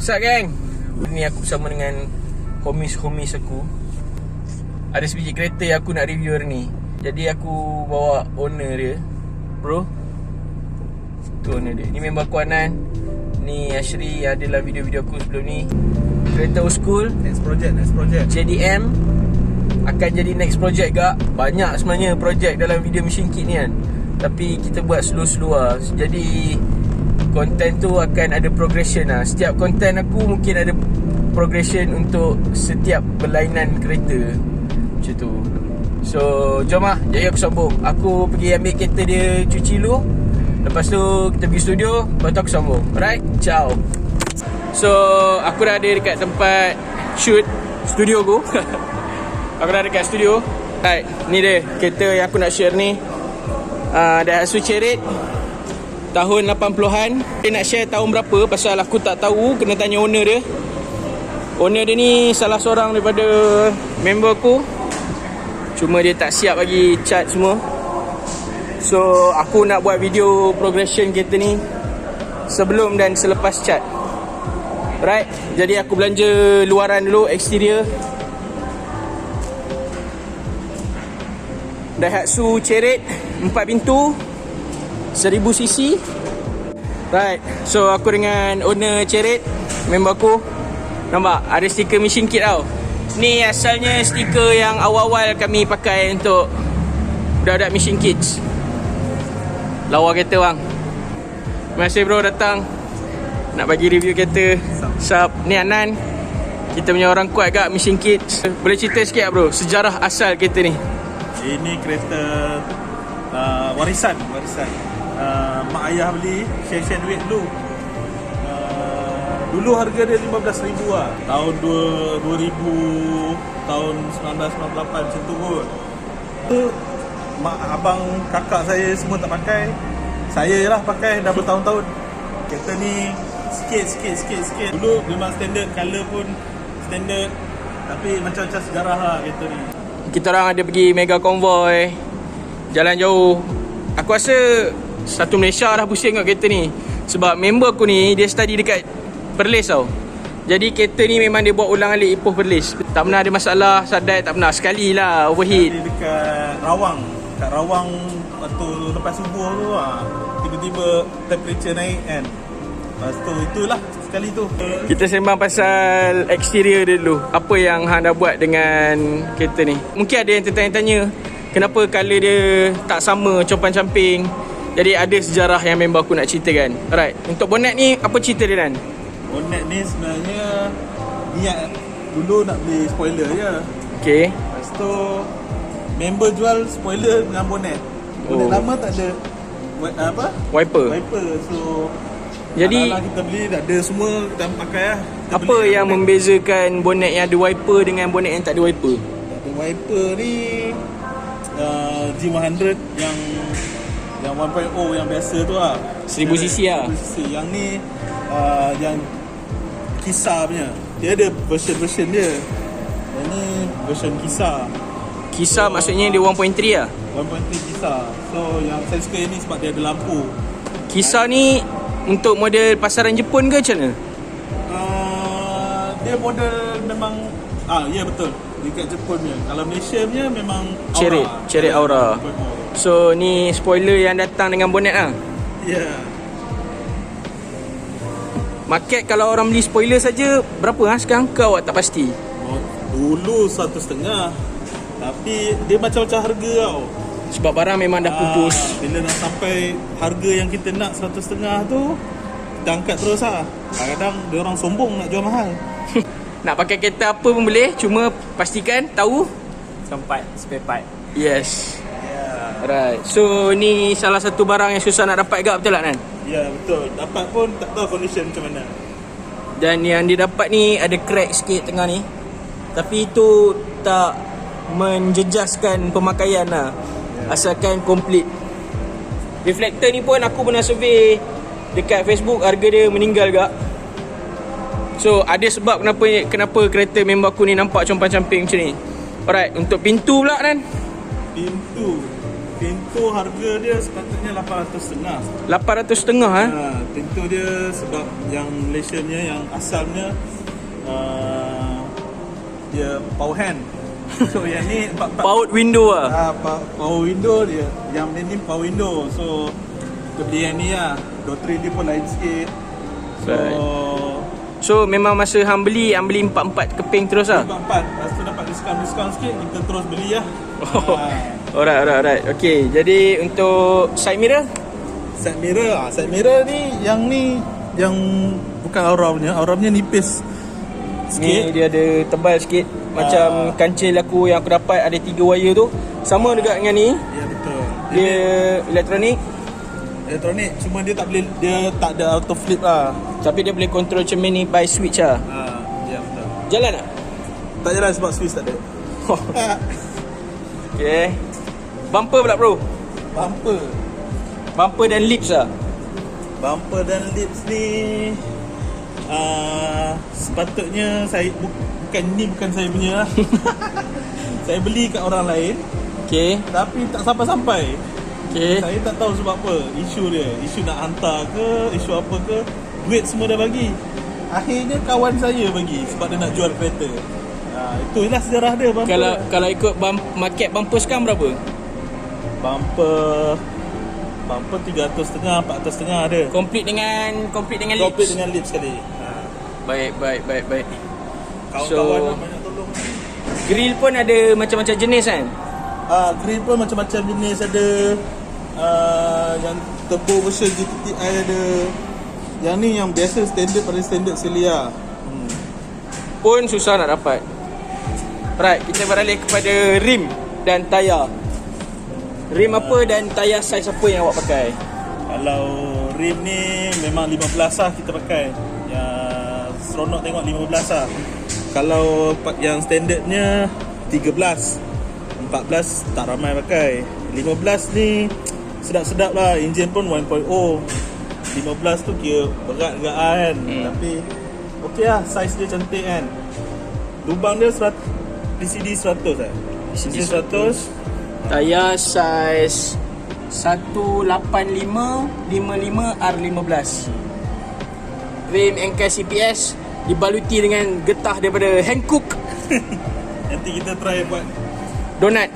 What's up gang? Ni aku bersama dengan homies aku. Ada sebiji kereta yang aku nak review hari ni. Jadi aku bawa owner dia. Bro, tu owner dia. Ni member aku Anan. Ni Ashri yang ada dalam video-video aku sebelum ni. Kereta old school, Next project JDM. Akan jadi next project gak. Banyak sebenarnya project dalam video Machine Kit ni kan. Tapi kita buat slow-slow lah. Jadi konten tu akan ada progression lah. Setiap konten aku mungkin ada progression untuk setiap berlainan kereta. Macam tu. So jom lah, jadi aku sambung. Aku pergi ambil kereta dia cuci dulu. Lepas tu kita pergi studio. Lepas tu aku sambung. Alright, ciao. So aku dah ada dekat tempat shoot studio aku. Aku dah dekat studio. Right, ni dia kereta yang aku nak share ni. Daihatsu Cherit tahun 80-an. Dia nak share tahun berapa pasal aku tak tahu, kena tanya owner dia. Owner dia ni salah seorang daripada member aku. Cuma dia tak siap bagi cat semua. So aku nak buat video progression kereta ni sebelum dan selepas cat. Right, jadi aku belanja luaran dulu, exterior. Daihatsu Cherit 4 pintu 1000cc. Right, so aku dengan owner Cherit, member aku. Nampak ada stiker Machine Kit tau. Ni asalnya stiker yang awal-awal kami pakai untuk budak-budak Machine Kids. Lawa kereta bang. Terima kasih bro datang nak bagi review kereta. Sup, ni Anan, kita punya orang kuat kat Machine Kids. Boleh cerita sikit tak bro sejarah asal kereta ni? Ini kereta warisan. Mak ayah beli, share duit dulu. Dulu harga dia 15,000 lah. Tahun 2000, tahun 1998 macam tu kot. Mak, abang, kakak saya semua tak pakai. Saya lah pakai dah bertahun-tahun. Kereta ni sikit. Dulu memang standard, colour pun standard. Tapi macam-macam sejarah lah kereta ni. Kita orang ada pergi mega konvoi, jalan jauh. Aku rasa satu Malaysia dah pusing kat kereta ni. Sebab member aku ni dia study dekat Perlis tau. Jadi kereta ni memang dia buat ulang alik Ipoh Perlis. Tak pernah ada masalah sadai, tak pernah. Sekali lah overheat. Dia dekat Rawang. Kat Rawang waktu lepas subuh tu lah, tiba-tiba temperature naik kan. Lepas tu itulah sekali tu. Kita sembang pasal exterior dia dulu. Apa yang hang dah buat dengan kereta ni? Mungkin ada yang tertanya-tanya kenapa colour dia tak sama compang-camping. Jadi ada sejarah yang member aku nak ceritakan. Alright, untuk bonnet ni apa cerita dia Dan? Bonnet ni sebenarnya niat dulu nak beli spoiler je. Okay. Lepas tu member jual spoiler dengan bonnet. Bonnet lama tak ada Wiper. So jadi kita beli dah ada semua, kita pakai lah. Kita apa yang membezakan bonnet yang ada wiper dengan bonnet yang tak ada wiper? Ada wiper ni G100 yang 1.0 yang biasa tu lah, 1000cc lah. 1000cc. Yang ni yang kisar punya. Dia ada version dia. Yang ni version kisar. Kisar maksudnya dia 1.3 lah? 1.3 kisar. So yang saya suka ni sebab dia ada lampu. Kisar ni untuk model pasaran Jepun ke macam mana? Dia model memang ya betul, dekat Jepun punya. Kalau Malaysia punya memang Cherit Aura. So ni spoiler yang datang dengan bonnet lah. Ya. Yeah. Market kalau orang beli spoiler saja berapa sekarang ke awak tak pasti? Dulu 1.5, tapi dia macam-macam harga tau. Sebab barang memang dah pupus. Bila nak sampai harga yang kita nak 1.5 tu, kita angkat terus lah. Kadang-kadang dia orang sombong nak jual mahal. Nak pakai kereta apa pun boleh, cuma pastikan tahu tempat spare part. Yes. Yeah. Right. So ni salah satu barang yang susah nak dapat gak, betul tak Nan? Ya betul. Dapat pun tak tahu condition macam mana. Dan yang dia dapat ni ada crack sikit tengah ni. Tapi itu tak menjejaskan pemakaian lah. Asalkan komplit. Reflektor ni pun aku pernah survey dekat Facebook, harga dia meninggal gak. So ada sebab kenapa kereta member aku ni nampak compang-camping macam ni. Alright, untuk pintu pula Nan. Pintu pintu harga dia sepatutnya 850. 850 ha? Pintu dia sebab yang Malaysianya, yang asalnya dia power hand. So yang ni Powered window lah. power window dia. Yang ni power window. So kita beli yang ni lah. Doctrine dia pun lain sikit. So So memang masa hang beli 4 keping terus lah. 4. Lepas tu dapat diskaun sikit, kita terus beli lah. Alright. Okay, jadi untuk side mirror? Side mirror ni yang bukan aura punya nipis sikit. Ni dia ada tebal sikit. Macam kancil aku yang aku dapat ada 3 wire tu. Sama juga dengan ni. Ya betul. Dia elektronik, cuma dia tak ada auto flip lah. tapi dia boleh control cermin ni by switch lah. Ya betul. Jalan tak? Tak jalan sebab switch tak ada. Okay. Bumper pula bro. Bumper dan lips lah. Bumper dan lips ni sepatutnya saya bukan saya punya lah. Saya beli kat orang lain, Okay. tapi tak sampai-sampai. Okay. Saya tak tahu sebab apa. Isu nak hantar ke, isu apa ke, duit semua dah bagi. Akhirnya kawan saya bagi sebab dia nak jual kereta. Itulah sejarah dia bumper. Kalau ikut market bumper sekarang berapa? Bumper 300.5, 400.5 ada. Complete dengan lips. Complete dengan lips sekali. Baik. Kawan-kawan So, banyak tolong. grill pun ada macam-macam jenis kan? Grill pun macam-macam jenis ada. Yang turbo version GTI ada. Yang ni yang biasa paling standard Celia. Pun susah nak dapat. Right, kita beralih kepada rim dan tayar. Rim apa dan tayar saiz apa yang awak pakai? Kalau rim ni memang 15 lah kita pakai. Yang seronok tengok 15 lah. Kalau yang standardnya 13, 14 tak ramai pakai. 15 ni sedap-sedap lah. Enjin pun 1.0. 15 tu kira berat juga kan. Tapi okey lah, saiz dia cantik kan. Lubang dia PCD 100 lah. PCD 100. Tayar saiz 185 R15. Rim engkau CPS dibaluti dengan getah daripada Hankook. Nanti kita try buat Donat.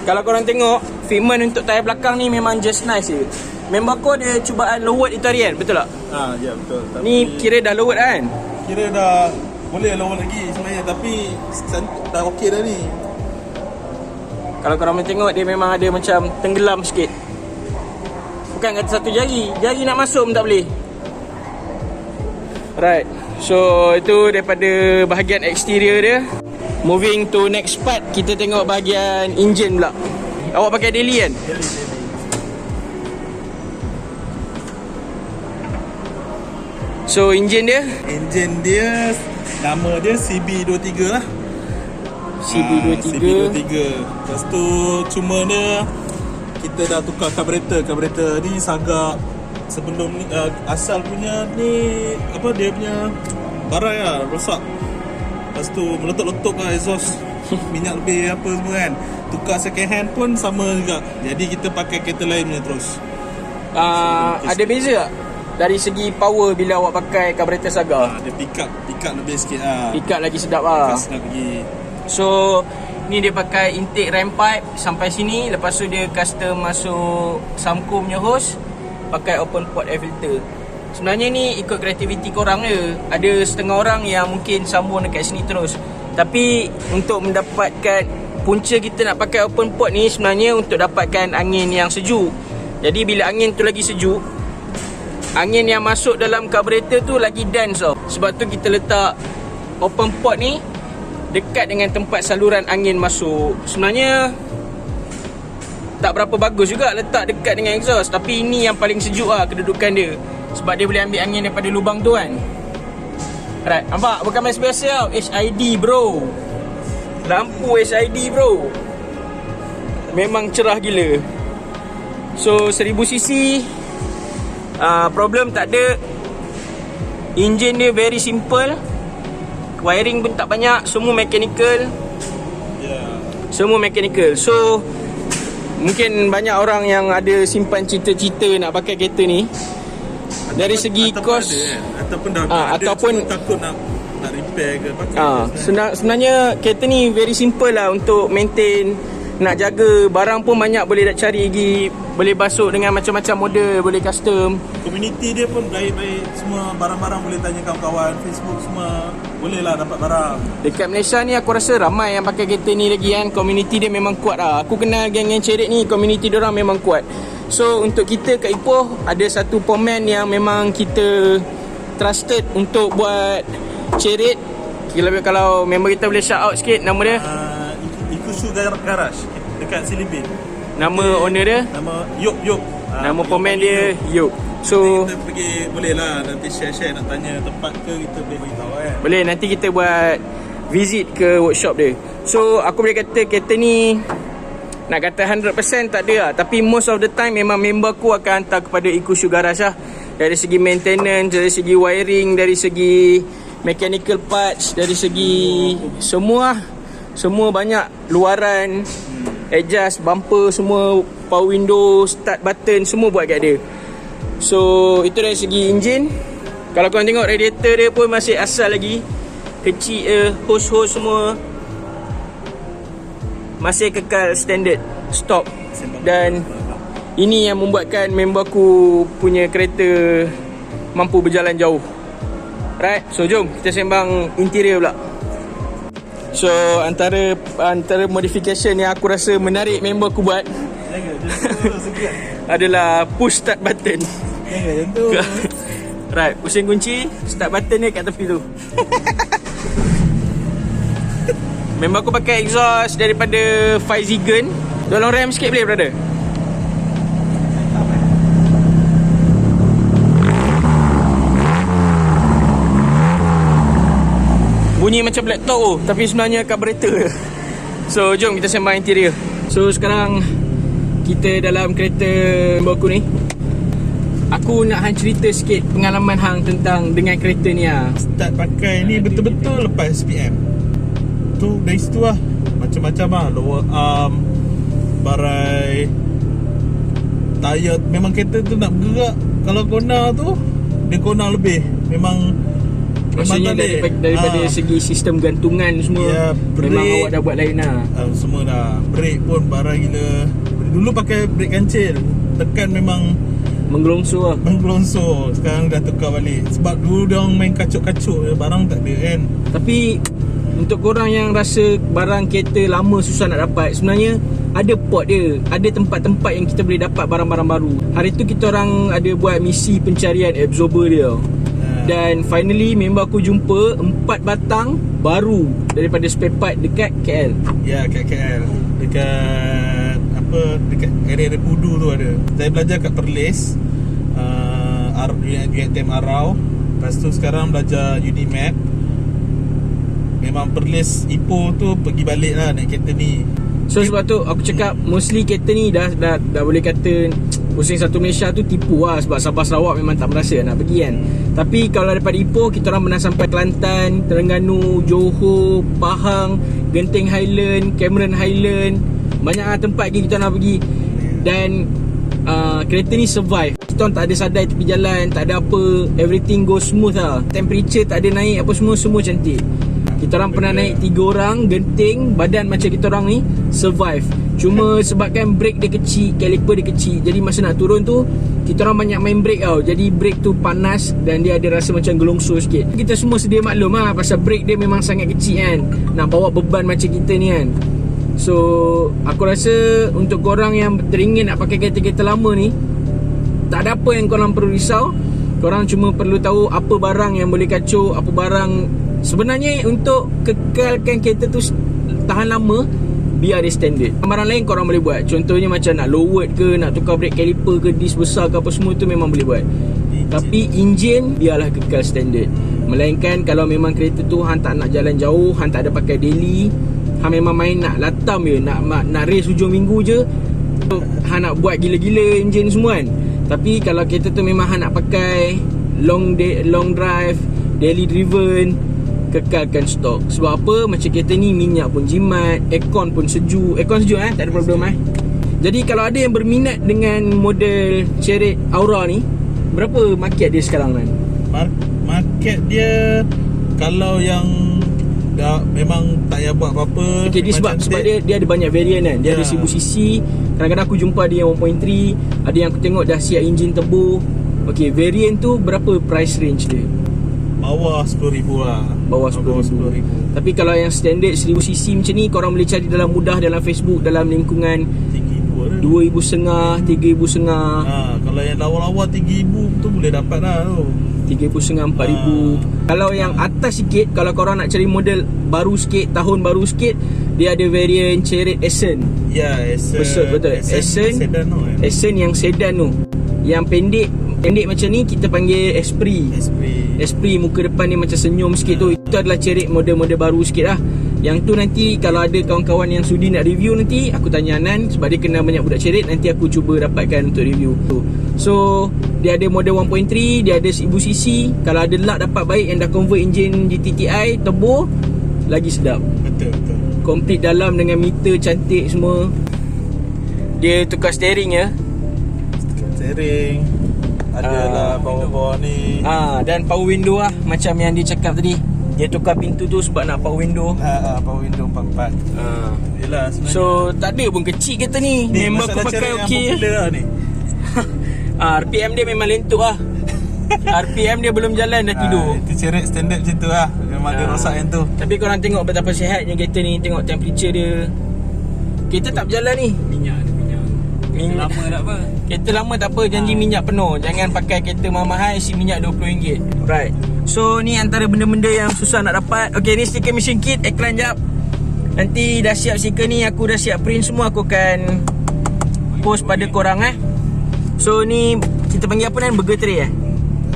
Kalau korang tengok fitment untuk tayar belakang ni memang just nice je. Member aku ada cubaan lowered itu hari kan? Betul tak? ya betul. Tapi Ni kira dah lowered kan? kira dah boleh lower lagi sebenarnya. Tapi dah okey dah ni. Kalau korang boleh tengok dia memang ada macam tenggelam sikit. Bukan kata satu jari nak masuk pun tak boleh. Right. So itu daripada bahagian exterior dia. Moving to next part, kita tengok bahagian engine pula. Awak pakai daily kan? So engine dia Nama dia CB23 lah. CB23. Lepas tu cuma dia kita dah tukar carburetor ni sagak sebelum ni asal punya ni apa dia punya barai lah rosak. Lepas tu meletup-letup lah exhaust minyak lebih apa semua kan. Tukar second hand pun sama juga. Jadi kita pakai kereta lain punya terus. Ada beza tak? Dari segi power bila awak pakai carburetor Saga? Dia pick up lebih sikit lah. Pick up lagi sedap lah. Sedap lagi. So ni dia pakai intake ram pipe sampai sini. Lepas tu dia custom masuk Samco punya hose, pakai open port air filter. Sebenarnya ni ikut kreativiti korang je. Ada setengah orang yang mungkin sambung dekat sini terus. Tapi untuk mendapatkan punca kita nak pakai open port ni sebenarnya untuk dapatkan angin yang sejuk. Jadi bila angin tu lagi sejuk, angin yang masuk dalam carburetor tu lagi dense tau. Sebab tu kita letak open port ni dekat dengan tempat saluran angin masuk. Sebenarnya tak berapa bagus juga letak dekat dengan exhaust. Tapi ini yang paling sejuk lah kedudukan dia. Sebab dia boleh ambil angin daripada lubang tu kan. Alright, nampak? Bukan main biasa tau. HID bro. Lampu HID bro. Memang cerah gila. So 1000cc problem tak ada. Engine dia very simple. Wiring pun tak banyak. Semua mechanical. Semua mechanical. So mungkin banyak orang yang ada simpan cita-cita nak pakai kereta ni. Dari segi kos ataupun dah ataupun takut nak repair ke pakai. Sebenarnya kereta ni very simple lah untuk maintain. Nak jaga barang pun banyak, boleh nak cari lagi, boleh basuh dengan macam-macam model, boleh custom. Komuniti dia pun baik-baik, semua barang-barang boleh tanya kawan-kawan, Facebook semua boleh lah dapat barang. Dekat Malaysia ni aku rasa ramai yang pakai kereta ni lagi kan. Komuniti dia memang kuat lah. Aku kenal geng-geng cerit ni, komuniti diorang memang kuat. So untuk kita kat Ipoh ada satu pomen yang memang kita trusted untuk buat cerit. Kalau member kita boleh shout out sikit nama dia. Ikusu Garage dekat Silibin. Nama owner dia? Nama Yop. Nama pomen dia Yop. So kita pergi boleh lah nanti share-share nak tanya tempat ke, kita boleh beritahu kan. boleh nanti kita buat visit ke workshop dia. So aku boleh kata kereta ni nak kata 100% tak ada lah, tapi most of the time memang member aku akan hantar kepada Ikusu Garage lah. Dari segi maintenance, dari segi wiring, dari segi mechanical parts, dari segi semua banyak luaran, adjust, bumper semua, power window, start button, semua buat kat dia. So itu dari segi enjin. Kalau korang tengok radiator dia pun masih asal lagi, kecil, hose semua masih kekal standard stock. Dan ini yang membuatkan member aku punya kereta mampu berjalan jauh. Right, so jom kita sembang interior pula. So antara modification yang aku rasa menarik member aku buat adalah push start button. Right, pusing kunci, start button dia kat tepi tu. Member aku pakai exhaust daripada Fizigen. Tolong rem sikit boleh brother? Bunyi macam black top tu, tapi sebenarnya carburetor. So jom kita sembang interior. So sekarang kita dalam kereta member aku ni. Aku nak hang cerita sikit pengalaman hang tentang dengan kereta ni lah. Start pakai ni betul-betul lepas SPM. Tu dari situ lah, macam-macam lah, lower arm, barai, tayar. Memang kereta tu nak bergerak. Kalau corner tu, dia corner lebih. Memang maksudnya daripada segi sistem gantungan semua, ya, memang awak dah buat lain lah. Semua dah. Brake pun barang gila. Dulu pakai brake kancil, tekan memang menggelongso lah. Sekarang dah tukar balik. Sebab dulu dia orang main kacuk-kacuk, barang tak ada kan. Tapi untuk korang yang rasa barang kereta lama susah nak dapat, sebenarnya ada port dia, ada tempat-tempat yang kita boleh dapat barang-barang baru. Hari tu kita orang ada buat misi pencarian absorber dia. Dan finally member aku jumpa 4 batang baru daripada spare part dekat KL. Ya, kat KL. Dekat area Pudu tu ada. Saya belajar kat Perlis, UiTM Arau. Lepas tu sekarang belajar Unimap. Memang Perlis Ipoh tu pergi balik lah naik kereta ni. So sebab tu aku cakap mostly kereta ni dah boleh kata pusing satu Malaysia tu tipu lah. Sebab Sabah Sarawak memang tak merasa nak pergi kan. Tapi kalau daripada Ipoh, kita orang pernah sampai Kelantan, Terengganu, Johor, Pahang, Genting Highland, Cameron Highland. Banyak lah tempat lagi kita nak pergi. Dan kereta ni survive. Kita orang tak ada sadai tepi jalan, tak ada apa, everything go smooth lah. Temperature tak ada naik apa semua cantik. Kita orang pernah naik 3 orang, genting, badan macam kita orang ni, survive. Cuma sebabkan brake dia kecil, caliper dia kecil, jadi masa nak turun tu kita orang banyak main brake tau. Jadi brake tu panas dan dia ada rasa macam gelongso sikit. Kita semua sedia maklum lah, pasal brake dia memang sangat kecil kan, nak bawa beban macam kita ni kan. So aku rasa untuk korang yang teringin nak pakai kereta-kereta lama ni, tak ada apa yang korang perlu risau. Korang cuma perlu tahu apa barang yang boleh kacau, apa barang. Sebenarnya untuk kekalkan kereta tu tahan lama, biar dia standard. Barang lain korang boleh buat. Contohnya macam nak lowered ke, nak tukar brake caliper ke, disc besar ke, apa semua tu memang boleh buat. Tapi enjin biarlah kekal standard. Melainkan kalau memang kereta tu hang tak nak jalan jauh, hang tak ada pakai daily, hang memang main nak latam je, nak race hujung minggu je, hang nak buat gila-gila enjin semua kan. Tapi kalau kereta tu memang hang nak pakai long drive, daily driven, kekalkan stok. Sebab apa? Macam kereta ni minyak pun jimat, aircon pun sejuk. Aircon sejuk tak ada problem Jadi kalau ada yang berminat dengan model Chariot Aura ni, berapa market dia sekarang kan? Market dia kalau yang dah memang tak payah buat apa-apa. Okay, dia sebab dia ada banyak variant kan. Dia ada 1000cc. Kadang-kadang aku jumpa dia yang 1.3, ada yang aku tengok dah siap enjin turbo. Okay, variant tu berapa price range dia? Bawah 10,000 lah. Bawah 10,000. Tapi kalau yang standard 1000cc macam ni, korang boleh cari dalam mudah dalam Facebook, dalam lingkungan 2,500, 3,500. Kalau yang lawa-lawa 3,000 tu boleh dapat lah tu. 3,500, 4,000. Kalau yang atas sikit, kalau korang nak cari model baru sikit, tahun baru sikit, dia ada variant Chariot Essence. Ya, Essence. Betul. Essence sedan tu kan. Essence yang sedan tu. Yang pendek macam ni kita panggil Esprit, muka depan ni macam senyum sikit tu. Itu adalah Chariot model-model baru sikit lah. Yang tu nanti kalau ada kawan-kawan yang sudi nak review, nanti aku tanya Anan, sebab dia kenal banyak budak Chariot. Nanti aku cuba dapatkan untuk review tu. So dia ada model 1.3, dia ada 1000cc. Kalau ada luck dapat baik yang dah convert enjin GTTI turbo, lagi sedap. Betul. Complete dalam dengan meter cantik semua. Dia tukar steering ya. Steering adalah bawah-bawah ni. Dan power window lah, macam yang dia cakap tadi. Dia tukar pintu tu sebab nak power window. Power window 4-4. Yelah sebenarnya. So tak ada pun kecil kereta ni. Member aku pakai okey je. Lah ni. RPM dia memang lentuk lah. RPM dia belum jalan dah tidur. Itu Chariot standard macam tu lah. Memang dia rosak yang tu. Tapi korang tengok betapa sihatnya kereta ni. Tengok temperature dia. Kereta tak berjalan ni. Minyak. Kereta lama tak apa. Kereta lama tak apa, janji minyak penuh. Jangan pakai kereta mahal isi minyak RM20. Right. So ni antara benda-benda yang susah nak dapat. Okay, ni stiker Mission Kit. Iklan jap. Nanti dah siap stiker ni, aku dah siap print semua. Aku akan post pada korang So ni kita panggil apa kan? Burger tray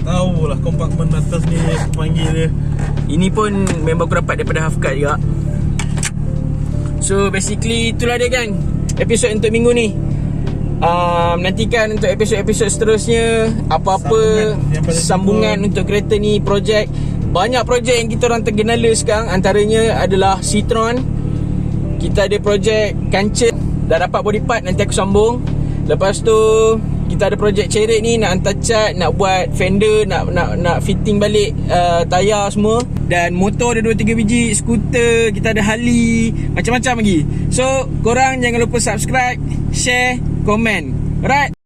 Tahu lah kompartmen atas ni panggil dia. Ini pun member aku dapat daripada Hafkat juga. So basically itulah dia kan episod untuk minggu ni. Nantikan untuk episod-episod seterusnya. Apa-apa sambungan untuk kereta ni, projek. Banyak projek yang kita orang tergenala sekarang. Antaranya adalah Citroen. Kita ada projek Kancil. Dah dapat body part, nanti aku sambung. Lepas tu kita ada projek Chariot ni, nak hantar cat, nak buat fender, nak fitting balik tayar semua. Dan motor ada 2-3 biji, skuter, kita ada Harley, macam-macam lagi. So korang jangan lupa subscribe, share, komen. Alright.